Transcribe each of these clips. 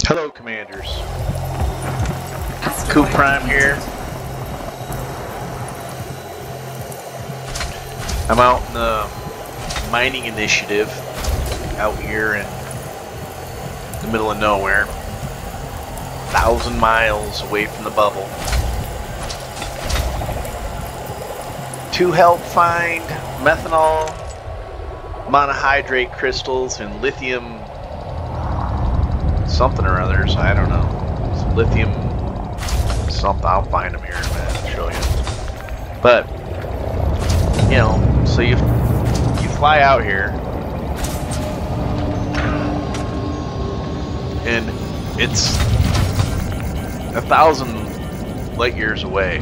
Hello, Commanders. Coop Prime here. I'm out in the mining initiative out here in the middle of nowhere, 1,000 miles away from the bubble, to help find methanol, monohydrate crystals, and lithium something or others. I don't know. It's lithium something. I'll find them here in a minute and show you. But you know, so you fly out here, and it's 1,000 light years away,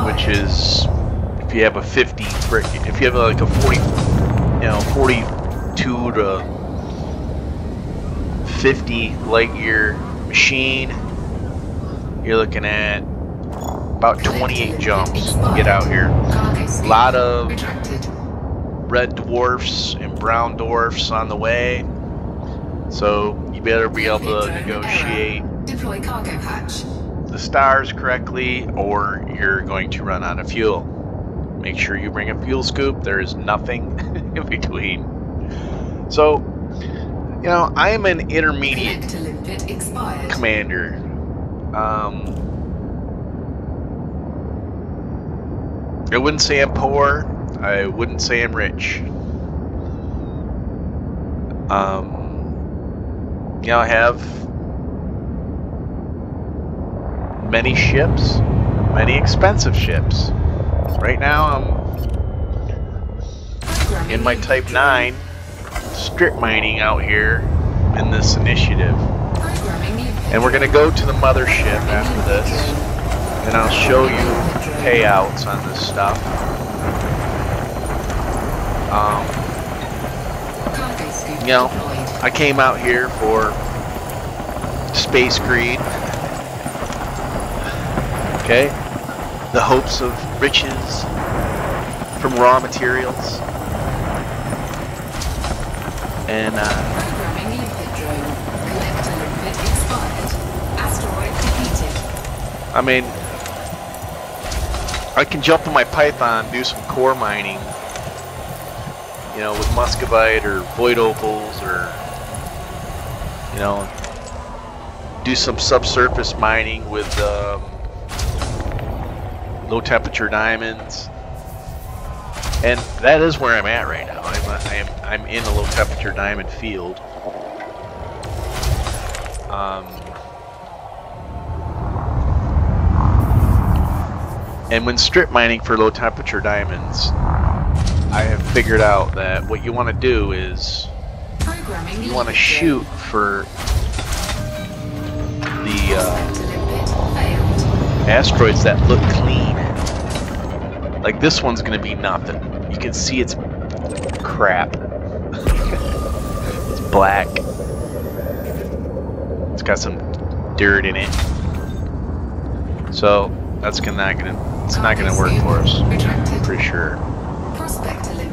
which is if you have a 50 brick, if you have like a 40, 42 to 50 light year machine, you're looking at about 28 jumps to get out here. A lot of red dwarfs and brown dwarfs on the way, so you better be able to negotiate the stars correctly, or you're going to run out of fuel. Make sure you bring a fuel scoop. There is nothing in between. So, you know, I am an intermediate commander. I wouldn't say I'm poor. I wouldn't say I'm rich. You know, I have many ships, many expensive ships. Right now I'm in my Type 9 strip mining out here in this initiative. And we're going to go to the mothership after this, and I'll show you payouts on this stuff. You know, I came out here for space greed. Okay, the hopes of riches from raw materials, and I mean, I can jump in my Python, do some core mining, you know, with muscovite or void opals, or, you know, do some subsurface mining with low temperature diamonds, and that is where I'm at right now. I'm in a low temperature diamond field. And when strip mining for low temperature diamonds, I have figured out that what you want to do is you want to shoot for the asteroids that look clean. Like this one's going to be nothing. You can see it's crap. It's black. It's got some dirt in it. So that's it's not gonna work for us, I'm pretty sure.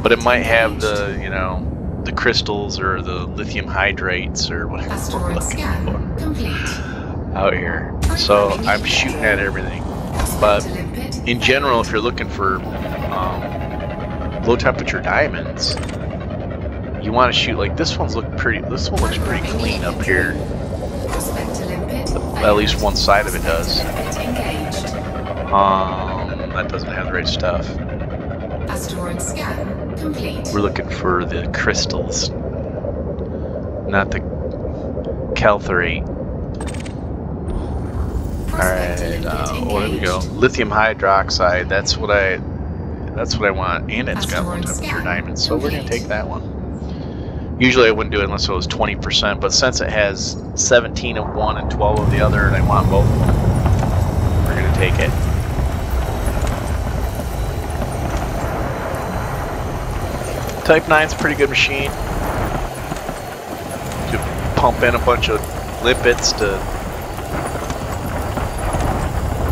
But it might have the, you know, the crystals or the lithium hydrates or whatever we're looking for out here. So I'm shooting at everything. But in general, if you're looking for low temperature diamonds, you want to shoot like this. This one looks pretty clean up here. At least one side of it does. That doesn't have the right stuff. Asteroid scan complete. We're looking for the crystals, not the caltherate. Alright, oh, there we go. Lithium hydroxide, that's what I want, and it's got low temperature diamonds, so we're gonna take that one. Usually I wouldn't do it unless it was 20%, but since it has 17 of one and 12 of the other, and I want both of them, we're gonna take it. Type 9's a pretty good machine. You pump in a bunch of lipids to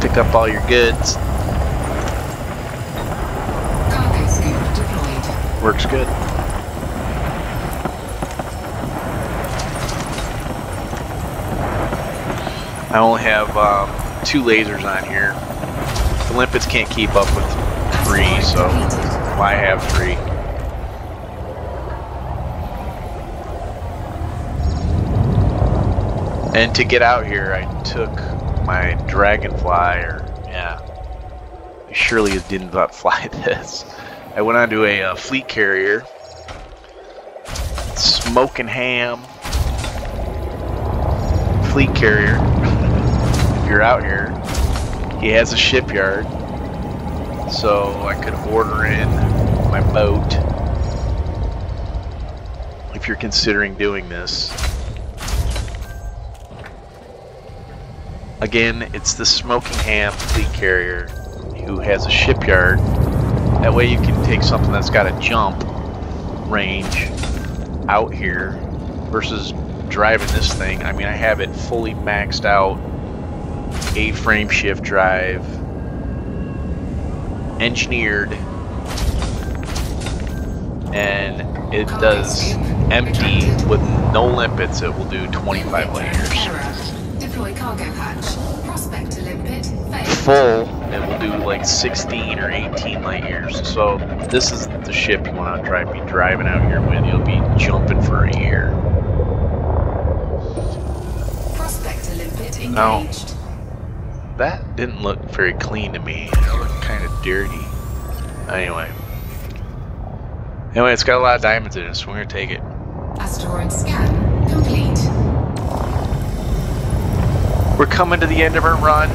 pick up all your goods. Works good. I only have 2 lasers on here. The limpets can't keep up with 3, so why have 3? And to get out here, I took my Dragonfly, or yeah, I surely didn't fly this. I went onto a fleet carrier, Smoking Ham fleet carrier. If you're out here, he has a shipyard, so I could order in my boat. If you're considering doing this. Again, it's the Smoking Ham fleet carrier who has a shipyard. That way you can take something that's got a jump range out here versus driving this thing. I mean, I have it fully maxed out, A-frame shift drive, engineered, and it does empty with no limpets. It will do 25 light years. Deploy cargo hatch. Prospect to limpet. Full, it will do like 16 or 18 light years. So this is the ship you want to be driving out here with. You'll be jumping for a year. Prospect to limpet engaged. Now, that didn't look very clean to me. It looked kind of dirty. Anyway, it's got a lot of diamonds in it, so we're gonna take it. Asteroid scan complete. We're coming to the end of our run.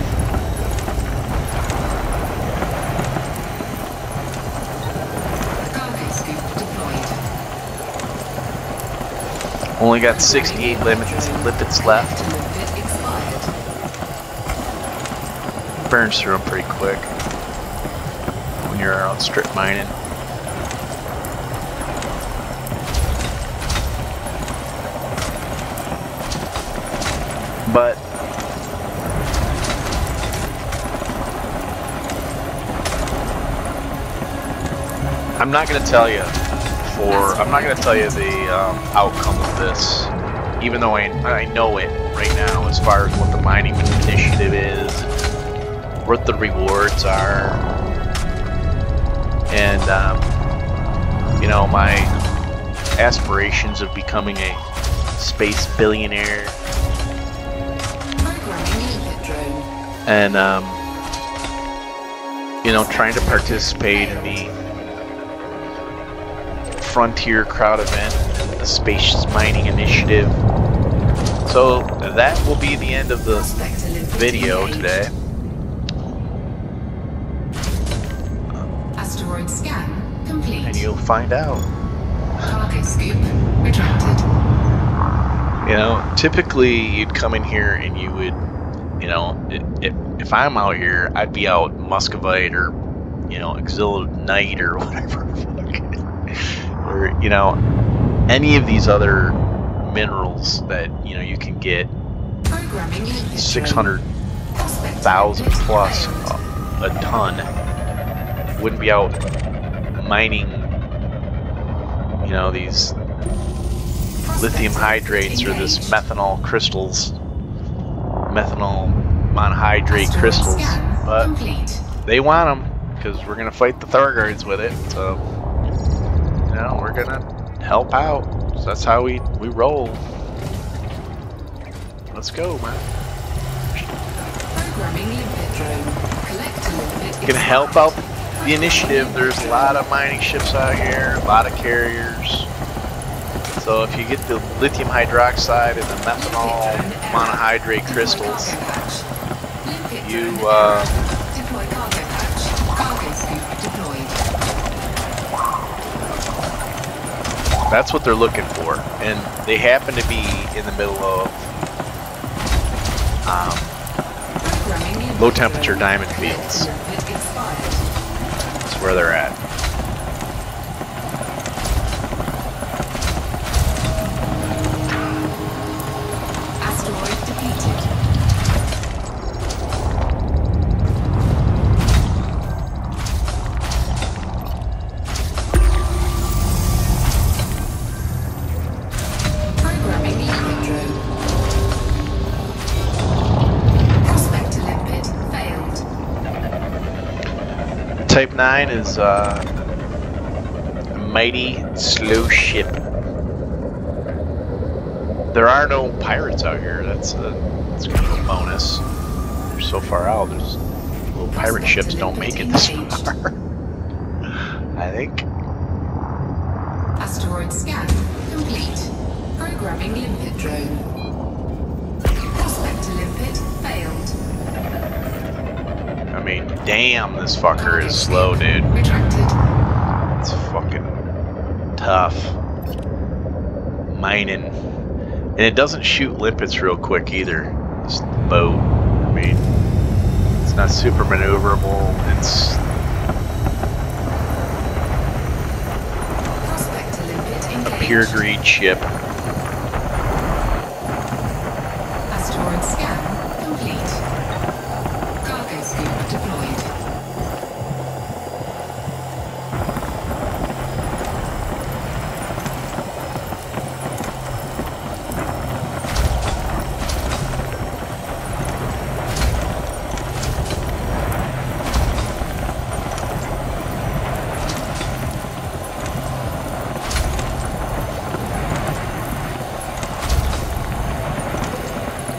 Cargo scoop deployed. Only got 68 limpets left. Limpet expired. Burns through them pretty quick when you're out strip mining. But I'm not going to tell you the outcome of this, even though I know it right now as far as what the mining initiative is, what the rewards are, and you know, my aspirations of becoming a space billionaire, and you know, trying to participate in the Frontier crowd event, the Space Mining Initiative. So that will be the end of the video today. Asteroid scan complete. And you'll find out. Cargo scoop retracted. You know, typically you'd come in here and you would, you know, if I'm out here, I'd be out Muscovite or, you know, Exilonite or whatever. Or, you know, any of these other minerals that, you know, you can get 600,000 plus a ton. Wouldn't be out mining, you know, these lithium hydrates or this methanol crystals, methanol monohydrate crystals, but they want them because we're gonna fight the Thargoids with it. So, you know, we're gonna help out. So that's how we roll. Let's go, man. Gonna help out the initiative. There's a lot of mining ships out here, a lot of carriers. So if you get the lithium hydroxide and the methanol monohydrate crystals, you that's what they're looking for, and they happen to be in the middle of low temperature diamond fields. That's where they're at. Asteroid depleted. Programming Electro. Type 9 is a mighty slow ship. There are no pirates out here. That's kind of a bonus. They're so far out. There's little pirate ships don't make it this far. I think. Asteroid scan complete. Programming limpet drone. Prospect to limpet failed. I mean, damn, this fucker is slow, dude. Retracted. It's fucking tough. Mining. And it doesn't shoot limpets real quick either. This boat. I mean, it's not super maneuverable. It's Prospect to limpet engaged. pure greed ship. Asteroid scan complete. Cargo scoop deployed.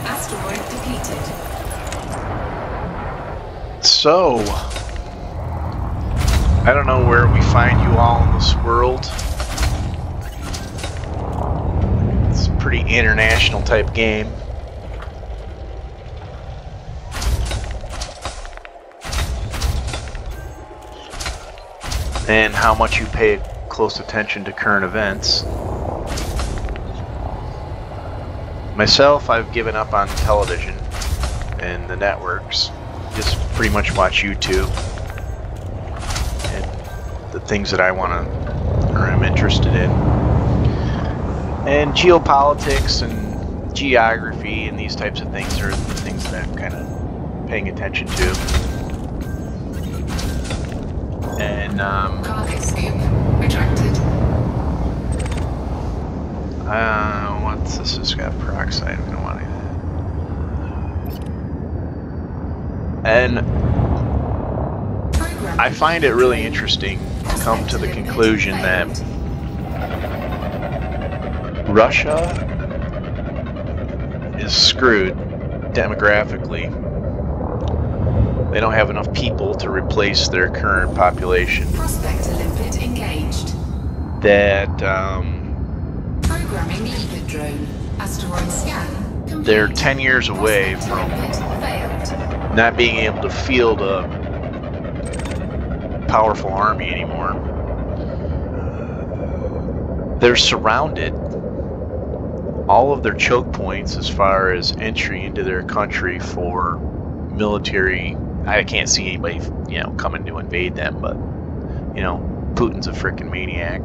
Asteroid depleted. So, I don't know where we find you all in this world. It's a pretty international type game. And how much you pay close attention to current events. Myself, I've given up on television and the networks. Just pretty much watch YouTube and the things that I want to or am interested in. And geopolitics and geography and these types of things are the things that I'm kind of paying attention to. And Cargo scoop retracted. what's this? It's got peroxide. We don't want any of that. And I find it really interesting to come to the conclusion that Russia is screwed demographically. They don't have enough people to replace their current population. Prospect to limpet engaged. That Programming limpet drone. Asteroid scan complete. they're 10 years away from Limpet failed. not being able to field a powerful army anymore. They're surrounded. All of their choke points as far as entry into their country for military, I can't see anybody, coming to invade them, but, Putin's a freaking maniac.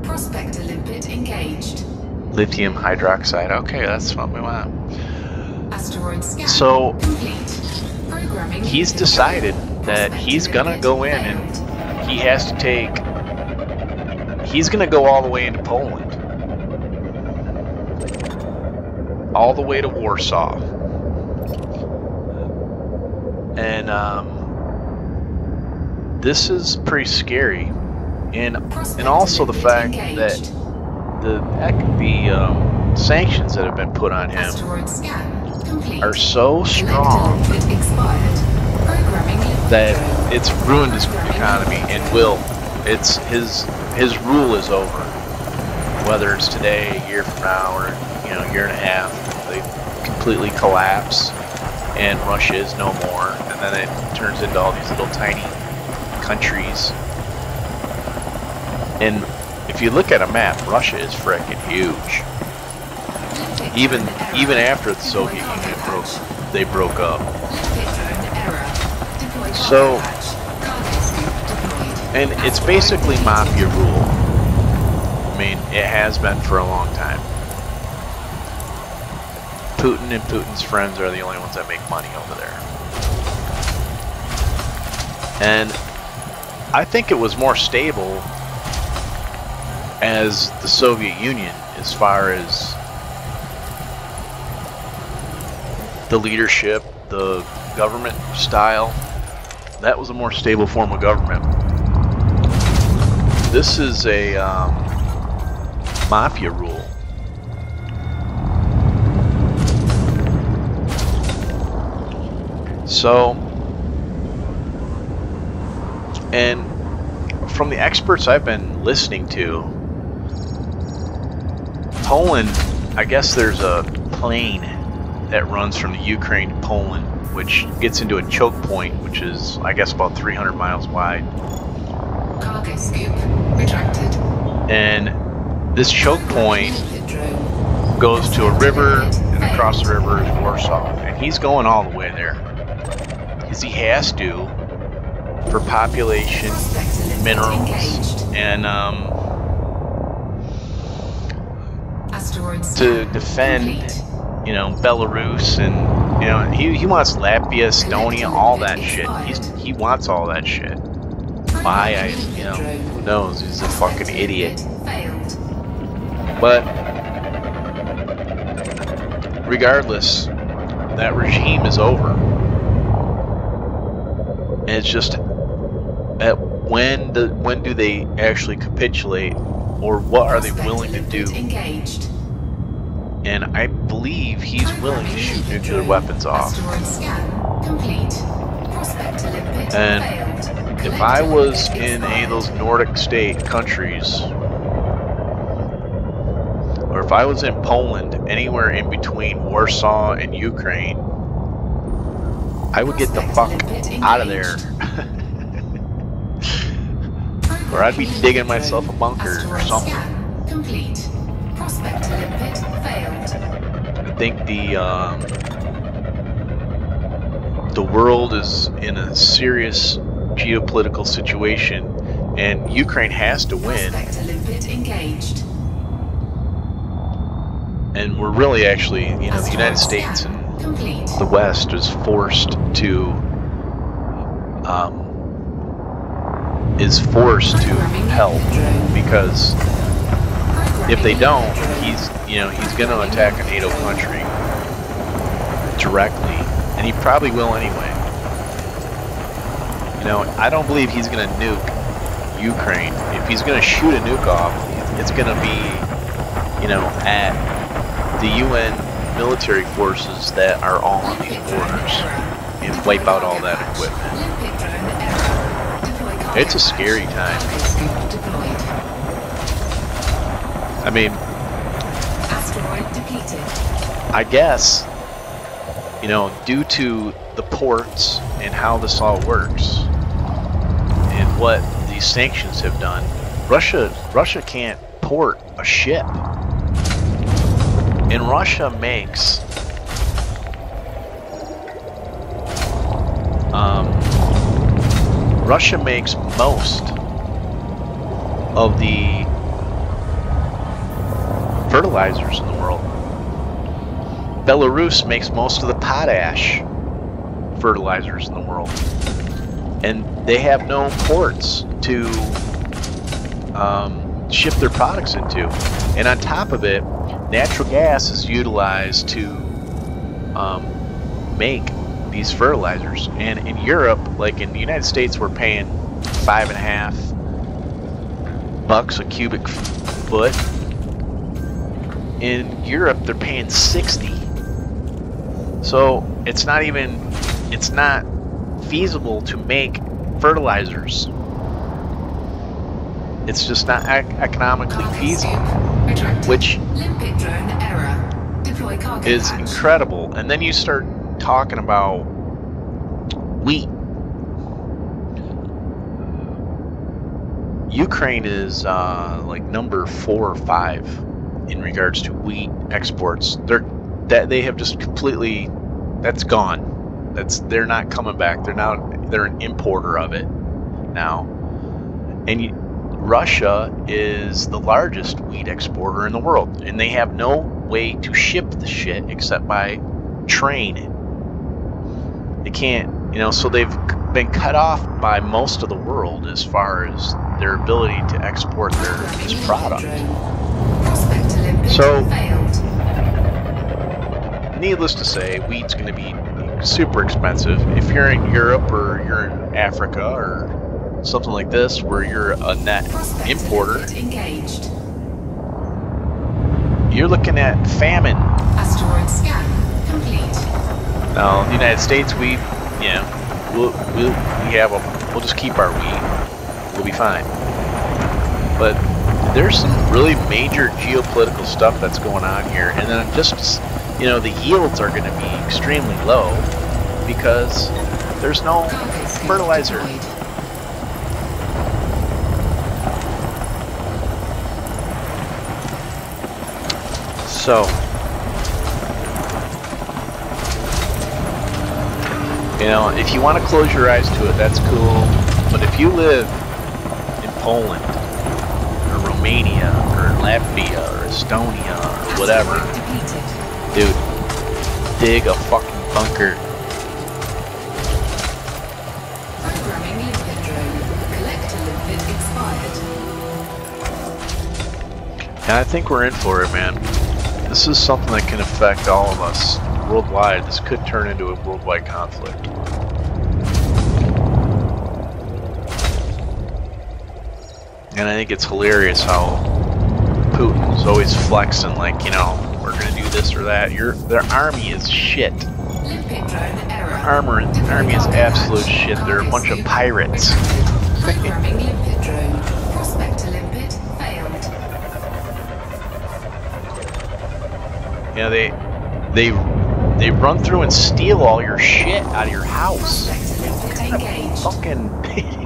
Prospect to limpet engaged. Lithium hydroxide, okay, that's what we want. Asteroid scan So, complete. Programming he's limpet decided drone. that Prospect he's to gonna limpet go in and failed. he has to he's gonna go all the way into Poland. All the way to Warsaw. And this is pretty scary. And also the fact that the sanctions that have been put on him Asteroid scan complete. are so strong Limpet expired. Programming limpet that drone. it's ruined his economy and will. It's his rule is over. Whether it's today, a year from now, or a year and a half, they completely collapse and Russia is no more, and then it turns into all these little tiny countries. And if you look at a map, Russia is frickin' huge. Even after the Soviet Union broke up. So, and it's basically mafia rule. I mean, it has been for a long time. Putin and Putin's friends are the only ones that make money over there. And I think it was more stable as the Soviet Union as far as the leadership, the government style. that was a more stable form of government. This is a mafia rule. So, and from the experts I've been listening to, Poland, I guess there's a plane that runs from the Ukraine to Poland, which gets into a choke point, which is, I guess, about 300 miles wide. Cargo scoop retracted. And this choke point goes to a river, and across the river is Warsaw. And he's going all the way there. Because he has to, for population, minerals, and to defend, you know, Belarus, and you know, he wants Latvia, Estonia, all that shit. He wants all that shit. Why? You know, who knows? He's a fucking idiot. But regardless, that regime is over. And it's just at when do they actually capitulate, or what are they willing to do? And I believe he's willing to shoot nuclear weapons off. And if I was in any of those Nordic state countries, or if I was in Poland, anywhere in between Warsaw and Ukraine, I would get the fuck out of there. Or I'd be digging myself a bunker or something. I think the world is in a serious geopolitical situation, and Ukraine has to win. And we're really actually, you know, the United States and the West is forced to help, because if they don't, he's going to attack a NATO country directly, and he probably will anyway. You know, I don't believe he's going to nuke Ukraine. If he's going to shoot a nuke off, it's going to be, you know, at the UN military forces that are all on these borders, and wipe out all that equipment. It's a scary time. I mean, I guess, you know, due to the ports and how this all works and what these sanctions have done, Russia can't port a ship. And Russia makes most of the fertilizers in the world. Belarus makes most of the potash fertilizers in the world, and they have no ports to ship their products into. And on top of it, natural gas is utilized to make these fertilizers. And in Europe, like in the United States, we're paying $5.50 a cubic foot. In Europe, they're paying 60. So it's not feasible to make fertilizers. It's just not economically feasible, which is incredible. And then you start talking about wheat. Ukraine is like number 4 or 5 in regards to wheat exports. They have just completely, that's gone. They're not coming back. They're an importer of it now. And Russia is the largest wheat exporter in the world, and they have no way to ship the shit except by train. They can't, you know, so they've been cut off by most of the world as far as their ability to export this product. So, needless to say, wheat's going to be super expensive. If you're in Europe or you're in Africa or something like this, where you're a net importer, engaged. you're looking at famine. Asteroid scan complete. Now, in the United States, we have we'll just keep our wheat. We'll be fine. But there's some really major geopolitical stuff that's going on here, and then just, you know, the yields are going to be extremely low because there's no fertilizer. So, you know, if you want to close your eyes to it, that's cool. But if you live in Poland, or Romania, or Latvia, or Estonia, or whatever, dude, dig a fucking bunker. Programming limpet drone. Collector limpet expired. And I think we're in for it, man. This is something that can affect all of us worldwide. This could turn into a worldwide conflict. And I think it's hilarious how Putin's always flexing, like, you know, we're gonna do this or that. Their army is shit. Limpet drone error. Army is absolute shit. They're a bunch of pirates. Programming limpet drone. Prospector limpet failed. You know, they run through and steal all your shit out of your house. Prospector limpet engaged.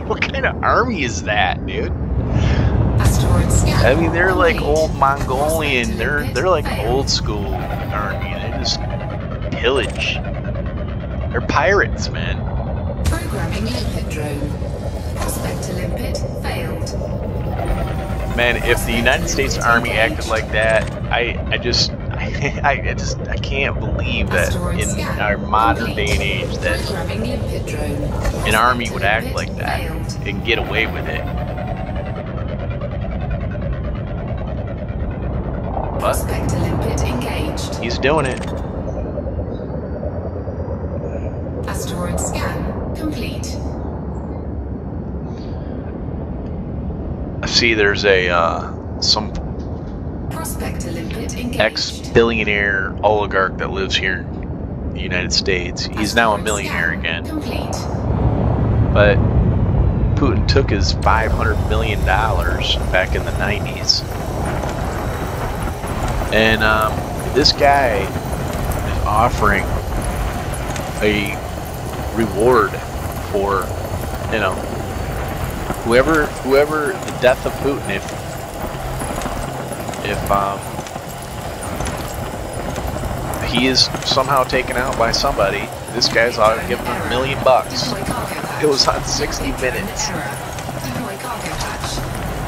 What kind of army is that, dude? Asteroid scan. I mean, they're like old Mongolian. They're like old school army. They just pillage. They're pirates, man. Programming limpet drone. Prospector limpet failed. Man, if the United States Army acted like that, I can't believe that in our modern day and age that an army would act like that and get away with it. But Prospector limpet engaged. he's doing it. Asteroid scan complete. I see there's a some Prospector limpet engaged. ex-billionaire oligarch that lives here in the United States. He's now a millionaire again. Complete. But Putin took his $500 million back in the 90s. And this guy is offering a reward for, you know, whoever the death of Putin, if he is somehow taken out by somebody, this guy's ought to give him $1 million. It was on 60 Minutes. Deploy cargo hatch.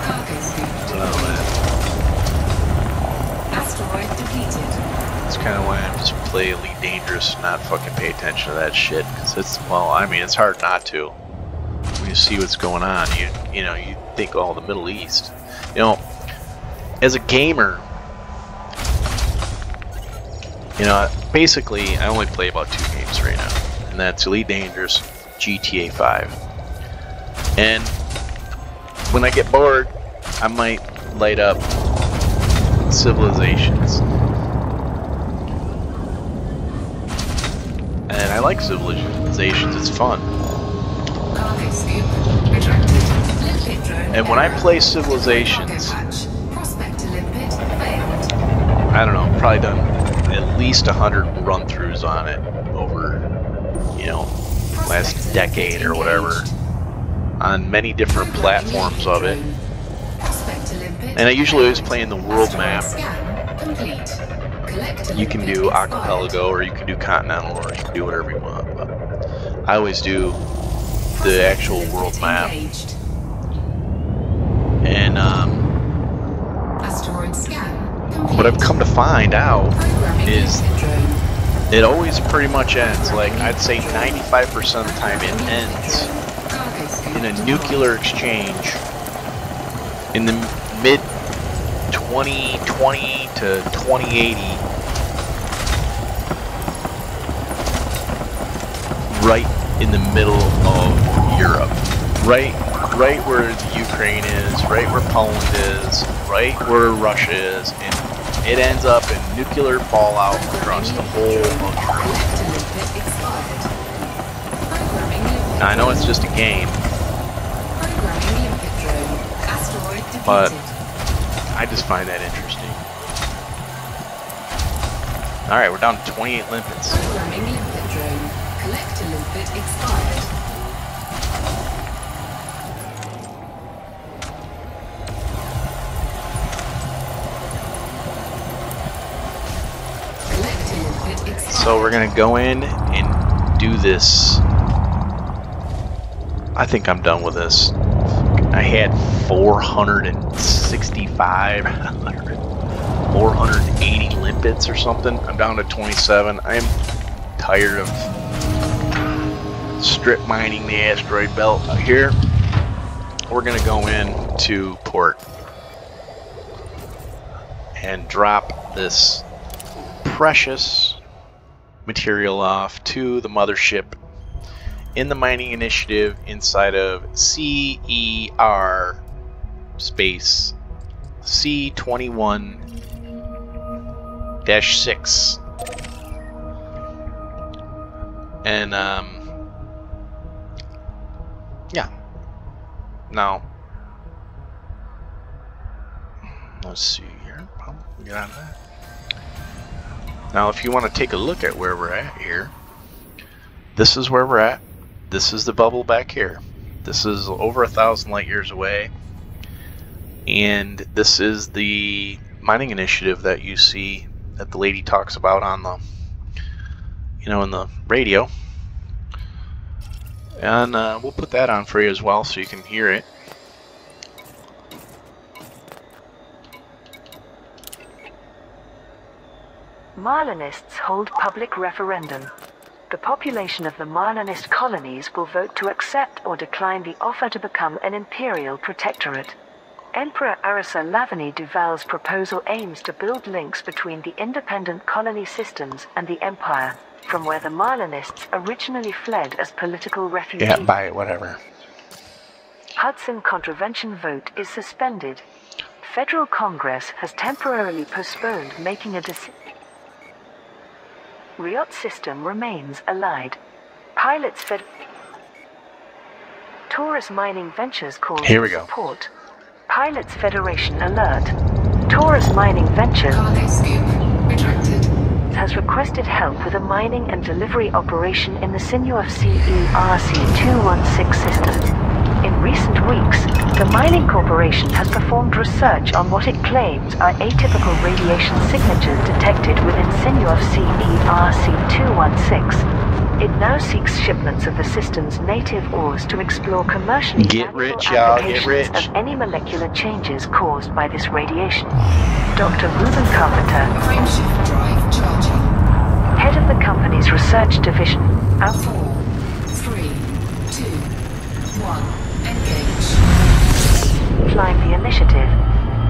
Cargo scoop. Oh, man. Asteroid depleted. That's kind of why I'm just play Elite Dangerous and not fucking pay attention to that shit. Cause it's, well, I mean, it's hard not to. When you see what's going on, you know, you think, oh, the Middle East. You know, as a gamer, you know, basically, I only play about 2 games right now, and that's Elite Dangerous, GTA 5. And when I get bored, I might light up Civilizations. And I like Civilizations, it's fun. Cargo scoop. Retracted. Limpet drone. And when I play Civilizations, Prospector limpet failed. I don't know, probably done at least 100 run-throughs on it over, you know, last decade or whatever, on many different platforms of it. And I usually always play in the world map. You can do archipelago, or you can do continental, or you can do whatever you want, but I always do the actual world map. And what I've come to find out is it always pretty much ends, like I'd say 95% of the time it ends in a nuclear exchange in the mid 2020 to 2080. right in the middle of Europe. Right where the Ukraine is, right where Poland is, right where Russia is, and it ends up in nuclear fallout across the whole of Europe. Now, I know it's just a game, but I just find that interesting. Alright, we're down to 28 limpets. Programming limpet drone. Collect a limpet expired. Collect a limpet expired. So we're gonna go in and do this. I think I'm done with this. I had 465, 480 limpets or something. I'm down to 27. I am tired of strip mining the asteroid belt out here. We're gonna go in to port and drop this precious material off to the mothership in the mining initiative inside of CER space C21-6. And yeah. Now let's see here. Get on that. Now if you want to take a look at where we're at here, this is where we're at. This is the bubble back here. This is over 1,000 light years away, and this is the mining initiative that you see that the lady talks about on the, you know, in the radio. And we'll put that on for you as well, so you can hear it. Marlinists hold public referendum. The population of the Marlinist colonies will vote to accept or decline the offer to become an imperial protectorate. Emperor Arisa Lavany Duval's proposal aims to build links between the independent colony systems and the Empire, from where the Marlinists originally fled as political refugees. Yeah, buy it, whatever. Hudson contravention vote is suspended. Federal Congress has temporarily postponed making a decision. Riot system remains allied. Pilots fed. Taurus Mining Ventures calls Here we for go. support. Pilots Federation alert. Taurus Mining Ventures Cargo scoop retracted. has requested help with a mining and delivery operation in the Sinuaf CERC-216 system. In recent weeks, the Mining Corporation has performed research on what it claims are atypical radiation signatures detected within Sinuaf CERC-216. It now seeks shipments of the system's native ores to explore commercially Get valuable rich, y'all, get applications rich. of any molecular changes caused by this radiation. Dr. Ruben Carpenter, Frameshift drive charging. head of the company's research division, out. 4, 3, 2, 1. Engage. Flying the initiative,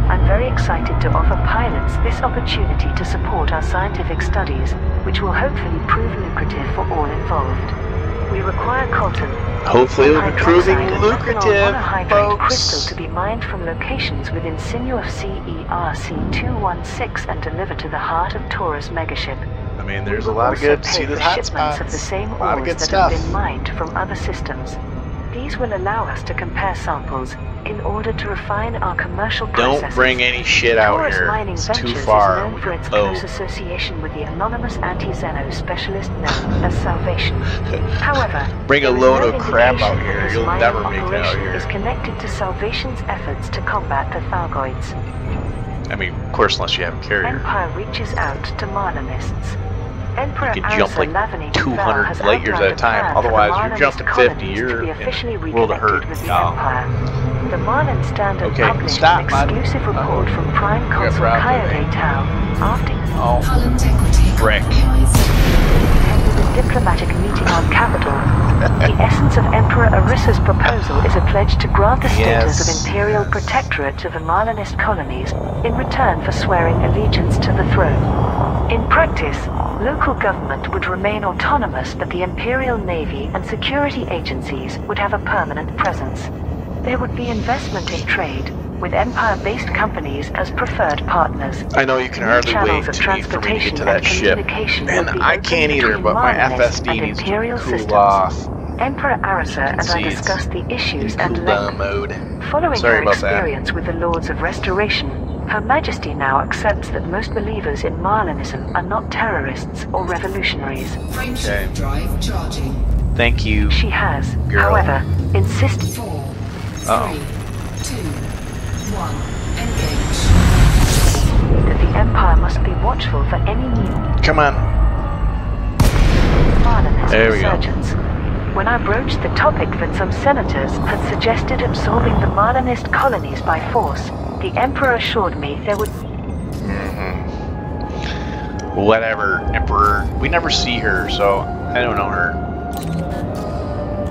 I'm very excited to offer pilots this opportunity to support our scientific studies, which will hopefully prove lucrative for all involved. We require coltan, Hopefully it'll be proving hydroxide, and lucrative, methanol monohydrate crystal folks. to be mined from locations within Sinuaf CERC-216 and delivered to the heart of Taurus megaship. I mean, there's We a will lot of also good pay see the for hot shipments of the spots. same A lot of ores good that stuff. have been mined from other systems. These will allow us to compare samples in order to refine our commercial processes. Don't bring any shit out Taurus here. Mining It's Ventures too far. is known for its Oh. close association with the anonymous anti-Xeno specialist known as Salvation. However, Bring a there is load no of crap out indication here. that this You'll mining never make it out operation here. is connected to Salvation's efforts to combat the Thargoids. I mean, of course, unless you have a carrier. Empire reaches out to Marlinists. Emperor You can jump Arisa like Lavany 200 has light years at a outlined time. plan for the Otherwise, you're Marlinist jumping 50. colonies You're to be in officially a world of reconnected hurt, with the y'all. Empire. The Marlin Standard Okay, published stop, an bud. exclusive report from Prime got Consul problems Kaya with it. Tau after Oh, Hull integrity frick. compromised. a diplomatic meeting on capital. The essence of Emperor Arisa's proposal is a pledge to grant the status Yes. of imperial protectorate to the Marlinist colonies in return for swearing allegiance to the throne. In practice, local government would remain autonomous, but the Imperial Navy and security agencies would have a permanent presence. There would be investment in trade, with Empire-based companies as preferred partners. I know you can New hardly channels wait of for me to transportation get to that and ship. communication And would be I open can't either, between but my Marlinist FSD and needs to Imperial cool systems. off. Emperor Arisa and I See, it's discussed the issues in and cool length. down mode. Following Sorry her about that. experience with the Lords of Restoration, Her Majesty now accepts that most believers in Marlinism are not terrorists or revolutionaries. Frameshift drive charging. Thank you. She has, Girl. however, insisted 4, 3, Uh-oh. 2, 1. Engage. that the Empire must be watchful for any new Come on. Marlinist There we go. resurgence. When I broached the topic that some senators had suggested absorbing the Marlinist colonies by force, the Emperor assured me there would Whatever, Emperor. We never see her, so I don't know her.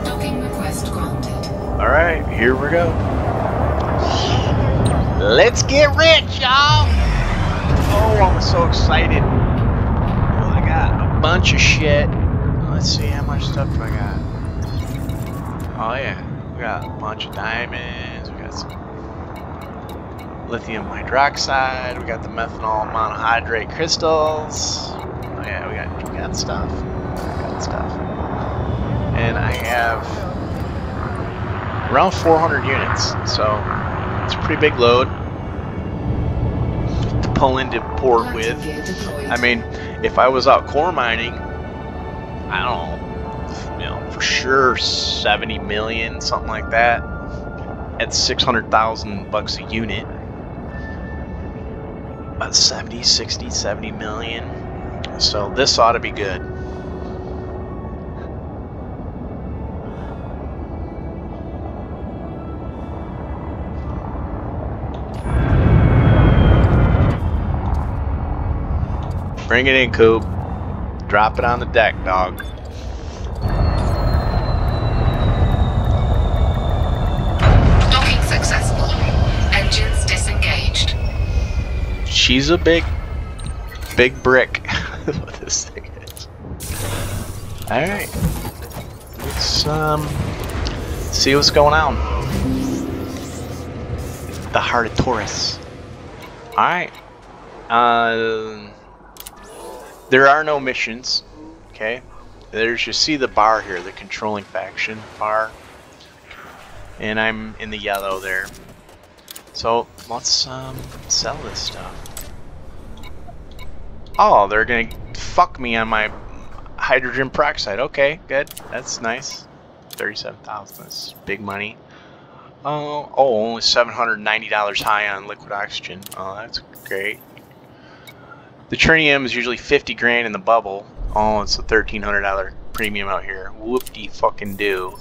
Docking request granted. Alright, here we go. Let's get rich, y'all! Oh, I'm so excited. Well, I got a bunch of shit. Let's see how much stuff I got. Oh yeah, we got a bunch of diamonds, we got some lithium hydroxide, we got the methanol monohydrate crystals. Oh yeah, we got stuff. We got stuff. And I have around 400 units, so it's a pretty big load to pull into port with. Gear deployed. I mean, if I was out core mining, I don't know, for sure 70 million, something like that. At 600,000 bucks a unit. About 70, 60, 70 million. So this ought to be good. Bring it in, Coop. Drop it on the deck, dog. Docking successful. Engines disengaged. She's a big brick. What this thing is. Alright. Let's see what's going on. The heart of Taurus. Alright. There are no missions. Okay. There's, you see the bar here, the controlling faction bar. And I'm in the yellow there. So let's sell this stuff. Oh, they're gonna fuck me on my hydrogen peroxide. Okay, good. That's nice. 37,000. That's big money. Oh, only $790 high on liquid oxygen. Oh, that's great. The tritium is usually 50 grand in the bubble. Oh, it's a $1,300 premium out here. Whoop-de fucking do.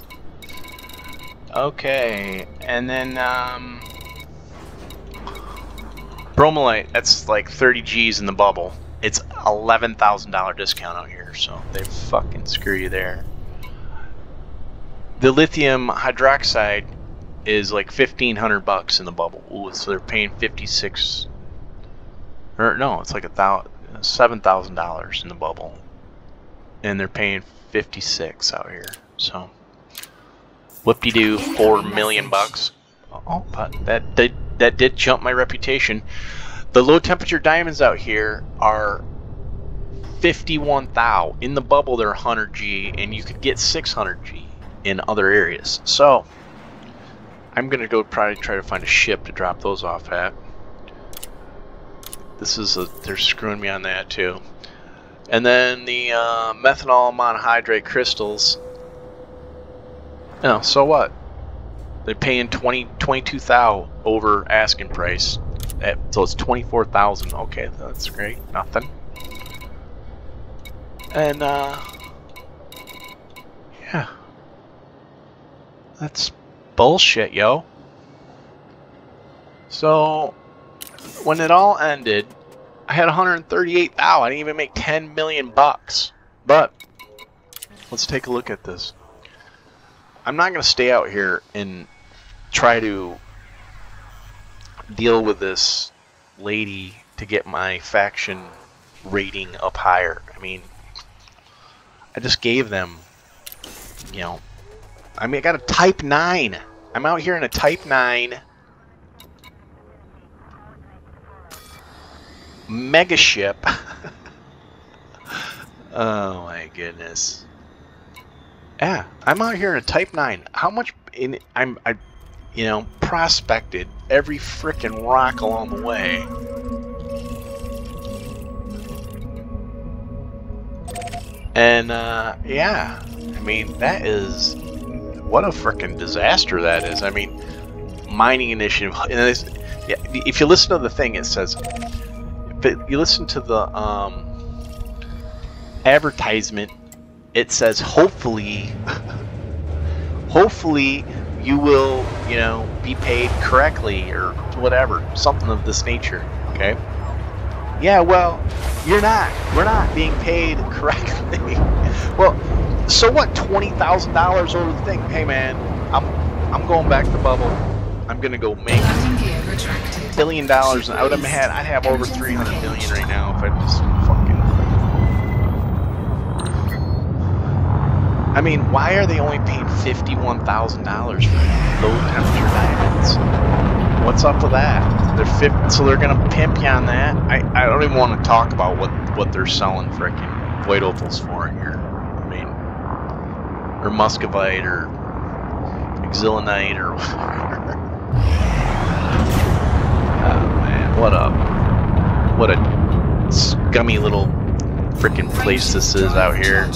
Okay, and then bromolite. That's like 30 G's in the bubble. It's $11,000 discount out here, so they fucking screw you there. The lithium hydroxide is like 1,500 bucks in the bubble. Ooh, so they're paying 56. Or no, it's like $7,000 in the bubble, and they're paying 56 out here. So, whoop-de-doo, 4 million bucks. Oh, but that did jump my reputation. The low temperature diamonds out here are 51 thou. In the bubble, they're 100 G, and you could get 600 G in other areas. So, I'm gonna go probably try to find a ship to drop those off at. This is they're screwing me on that too. And then the methanol monohydrate crystals. You know, so what? They're paying 22 thou over asking price. So it's 24,000. Okay, that's great. Nothing. And yeah, that's bullshit, yo. So when it all ended, I had 138 thou. I didn't even make 10 million bucks. But let's take a look at this. I'm not gonna stay out here and try to deal with this lady to get my faction rating up higher. I mean, I just gave them, you know, I mean, I got a Type 9. I'm out here in a Type 9 mega ship. Oh my goodness. Yeah, I'm out here in a Type 9. How much in I you know, prospected every frickin' rock along the way. And yeah, I mean, that is, what a frickin' disaster that is. I mean, mining initiative, and yeah, if you listen to the thing, it says, but you listen to the advertisement, it says hopefully you will, you know, be paid correctly or whatever, something of this nature. Okay, yeah, well, you're not, we're not being paid correctly. Well, so what? $20,000 over the thing. Hey man, I'm going back to bubble. I'm gonna go make $1 billion, and I would have had, I'd have over 300 million right now if I just fucking. I mean, why are they only paying $51,000 for low temperature diamonds? What's up with that? They're so they're gonna pimp you on that. I don't even want to talk about what they're selling frickin' white opals for here. I mean, or muscovite or exilionite or whatever. Oh man, what a scummy little frickin' place this is out here.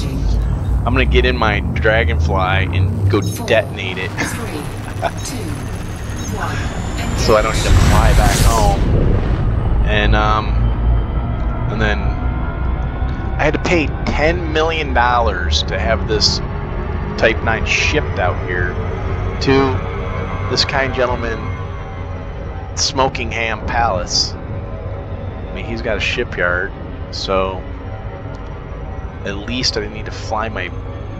I'm gonna get in my Dragonfly and go detonate it. 3, 2, 1. So I don't need to fly back home. And then I had to pay $10 million to have this Type 9 shipped out here to this kind gentleman, Smoking Ham Palace. I mean, he's got a shipyard, so at least I didn't need to fly my,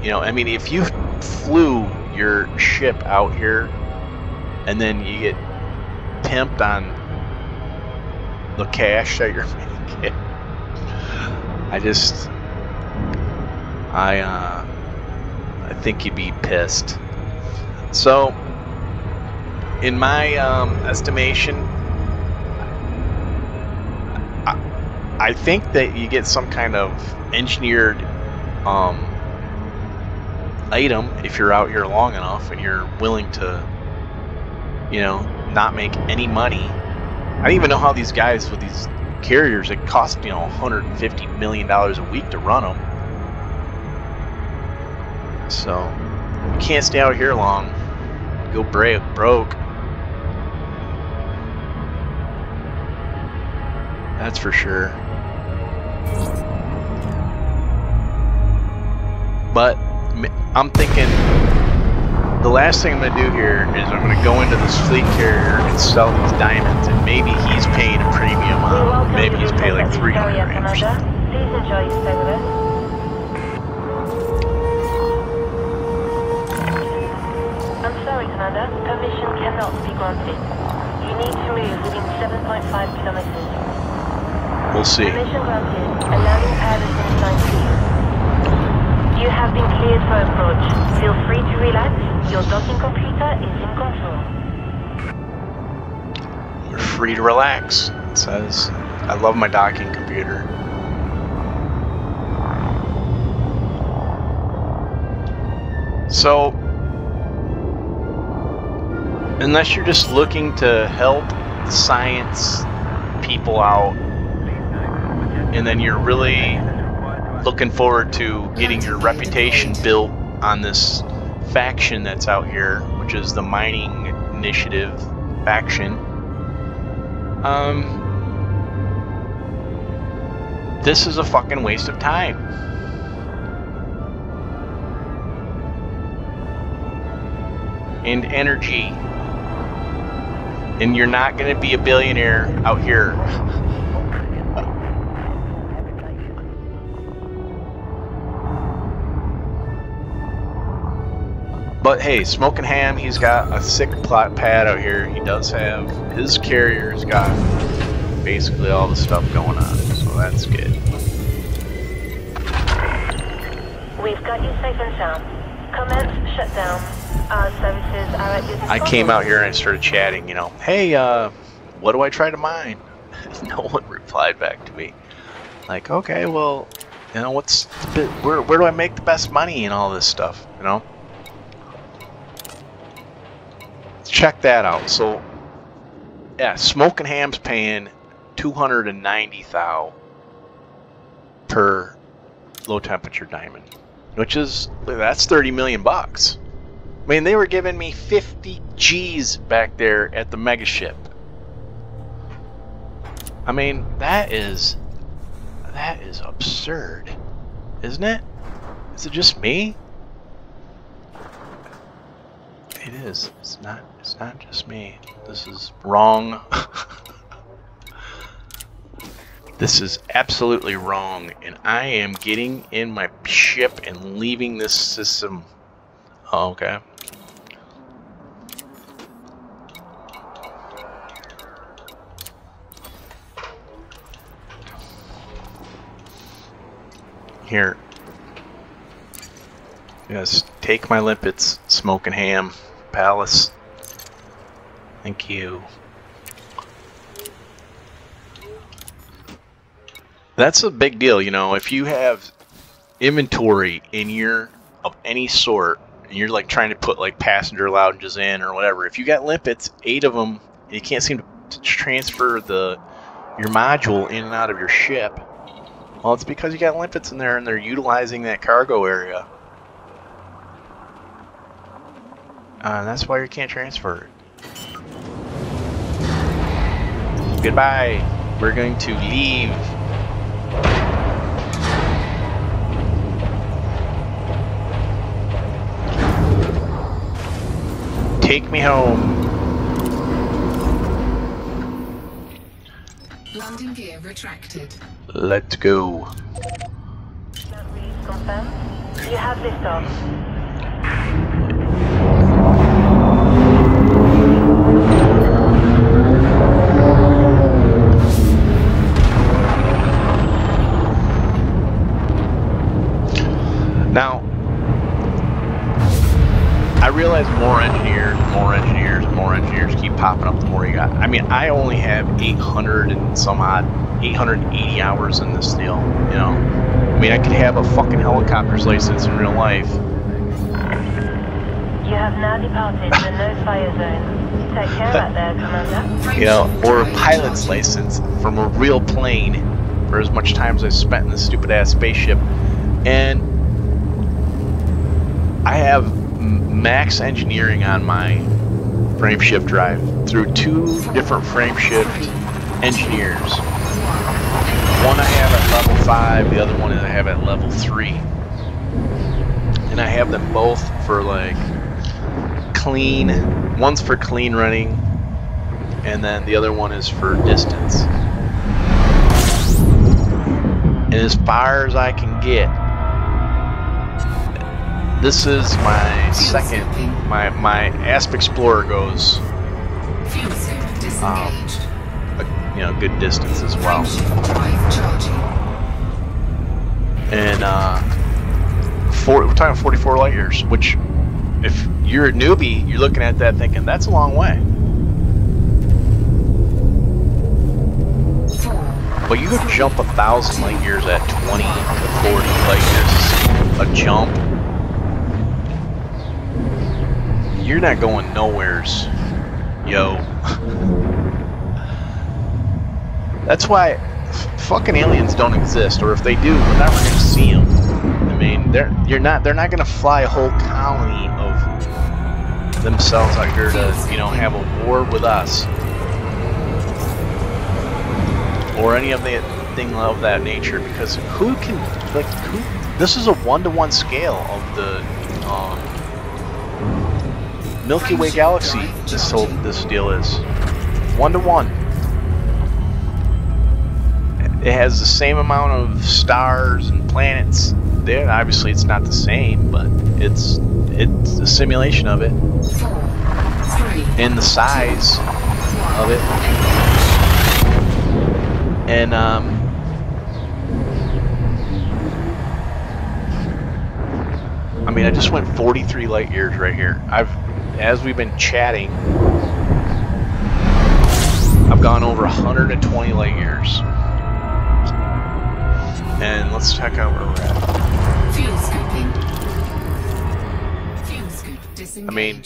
you know, I mean, if you flew your ship out here and then you get pimped on the cash that you're making, I think you'd be pissed. So in my estimation, I think that you get some kind of engineered item if you're out here long enough and you're willing to, you know, not make any money. I don't even know how these guys with these carriers, it cost, you know, $150 million a week to run them. So you can't stay out here long. Go broke. That's for sure. But I'm thinking the last thing I'm going to do here is I'm going to go into this fleet carrier and sell these diamonds, and maybe he's paying a premium on them. Maybe he's paying like 300 grand or something. Please enjoy your stay with us. I'm sorry, Commander. Permission cannot be granted. You need to move within 7.5 kilometers. We'll see. Permission granted. Allowing pad has been assigned to you. You have been cleared for approach. Feel free to relax. Your docking computer is in control. You're free to relax, it says. I love my docking computer. So, unless you're just looking to help the science people out, and then you're really looking forward to getting your reputation built on this faction that's out here, which is the Mining Initiative faction, this is a fucking waste of time. And energy. And you're not going to be a billionaire out here. But hey, Smoking Ham, he's got a sick plot pad out here. He does have, his carrier's got basically all the stuff going on, so that's good. We've got you safe and sound. Commence shutdown. Our services are at your disposal. I came out here and I started chatting, you know, hey, what do I try to mine? No one replied back to me. Like, okay, well, you know, what's the where do I make the best money and all this stuff, you know? Check that out. So, yeah, Smoking Ham's paying 290,000 per low temperature diamond, which is, that's 30 million bucks. I mean, they were giving me 50 G's back there at the mega ship. I mean, that is absurd, isn't it? Is it just me? It is. It's not just me. This is wrong. This is absolutely wrong, and I am getting in my ship and leaving this system. Oh, okay. Here. Yes, take my limpets, Smoking Ham Palace. Thank you. That's a big deal, you know, if you have inventory in your of any sort, and you're like trying to put like passenger lounges in or whatever, if you got limpets, 8 of them, and you can't seem to transfer your module in and out of your ship, well, it's because you got limpets in there and they're utilizing that cargo area. That's why you can't transfer it. Goodbye. We're going to leave. Take me home. Landing gear retracted. Let's go. Confirmed. You have liftoff. Now, I realize more engineers keep popping up the more you got. I mean, I only have 800 and some odd, 880 hours in this deal, you know. I mean, I could have a fucking helicopter's license in real life. You have now departed the no-fire zone. Take care out there, Commander. You know, or a pilot's license from a real plane for as much time as I spent in this stupid-ass spaceship. And I have max engineering on my frameshift drive through 2 different frameshift engineers. One I have at level 5, the other one I have at level 3. And I have them both for like clean. One's for clean running, and then the other one is for distance. And as far as I can get, this is my second, my Asp Explorer goes, you know, good distance as well. And we're talking 44 light years, which if you're a newbie, you're looking at that thinking, that's a long way. But you could jump 1,000 light years at 20 to 40 light years. A jump. You're not going nowheres, yo. That's why fucking aliens don't exist, or if they do, we're never gonna see them. I mean, they're not gonna fly a whole colony of themselves out here to, you know, have a war with us, or any of the thing of that nature. Because who can, like, this is a 1-to-1 scale of the Milky Way galaxy. This deal is 1-to-1. It has the same amount of stars and planets. There, obviously, it's not the same, but it's a simulation of it, and the size of it, and I mean, I just went 43 light years right here. As we've been chatting, I've gone over 120 light years. And let's check out where we're at. Fuel scooping. Fuel scoop disengaged. I mean,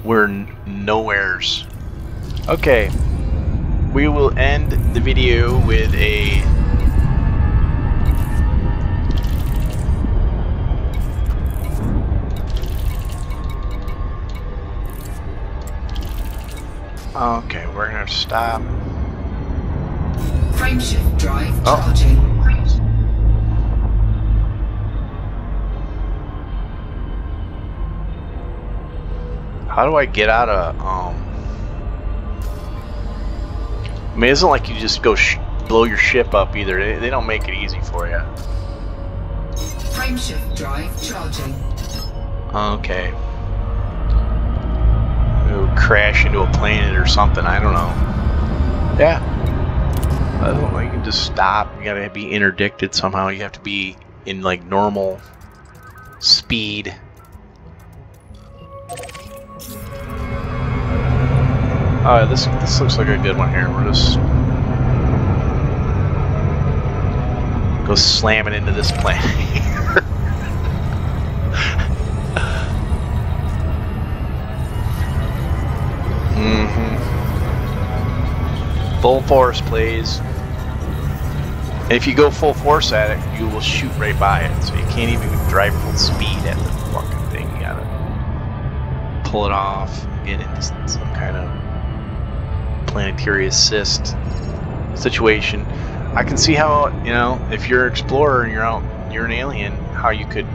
we're nowheres. Okay, we will end the video with a okay, we're gonna stop. Frameshift drive Oh. charging. How do I get out of I mean, it isn't like you just go blow your ship up either. They don't make it easy for you. Frameshift drive charging. Okay. It'll crash into a planet or something. I don't know. Yeah. I don't know. You can just stop. You gotta be interdicted somehow. You have to be in like normal speed. Oh, this looks like a good one here. We're just go slamming into this planet. Full force, please. And if you go full force at it, you will shoot right by it. So you can't even drive full speed at the fucking thing. You gotta pull it off, get into some kind of planetary assist situation. I can see how, you know, if you're an explorer and you're an alien, how you can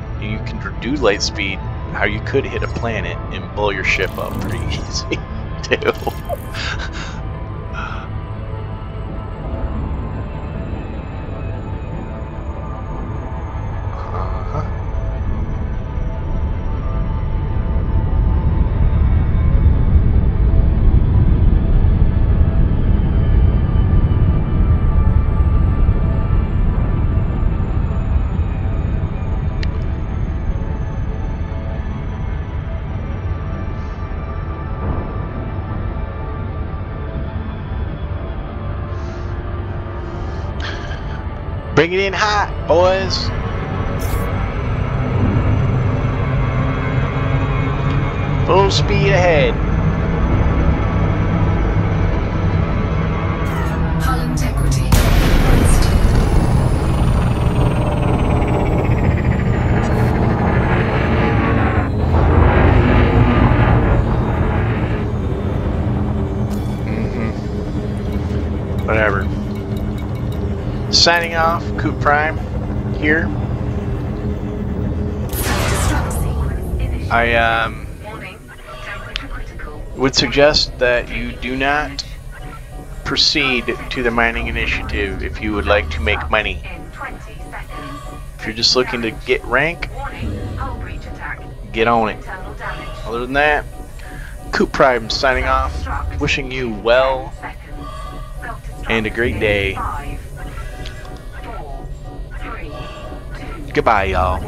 do light speed, how you could hit a planet and blow your ship up pretty easy too. Bring it in hot, boys. Full speed ahead. Hull integrity compromised. Whatever. Signing off, Coop Prime here. I would suggest that you do not proceed to the mining initiative if you would like to make money. If you're just looking to get rank, get on it. Other than that, Coop Prime signing off, wishing you well and a great day. Goodbye, y'all.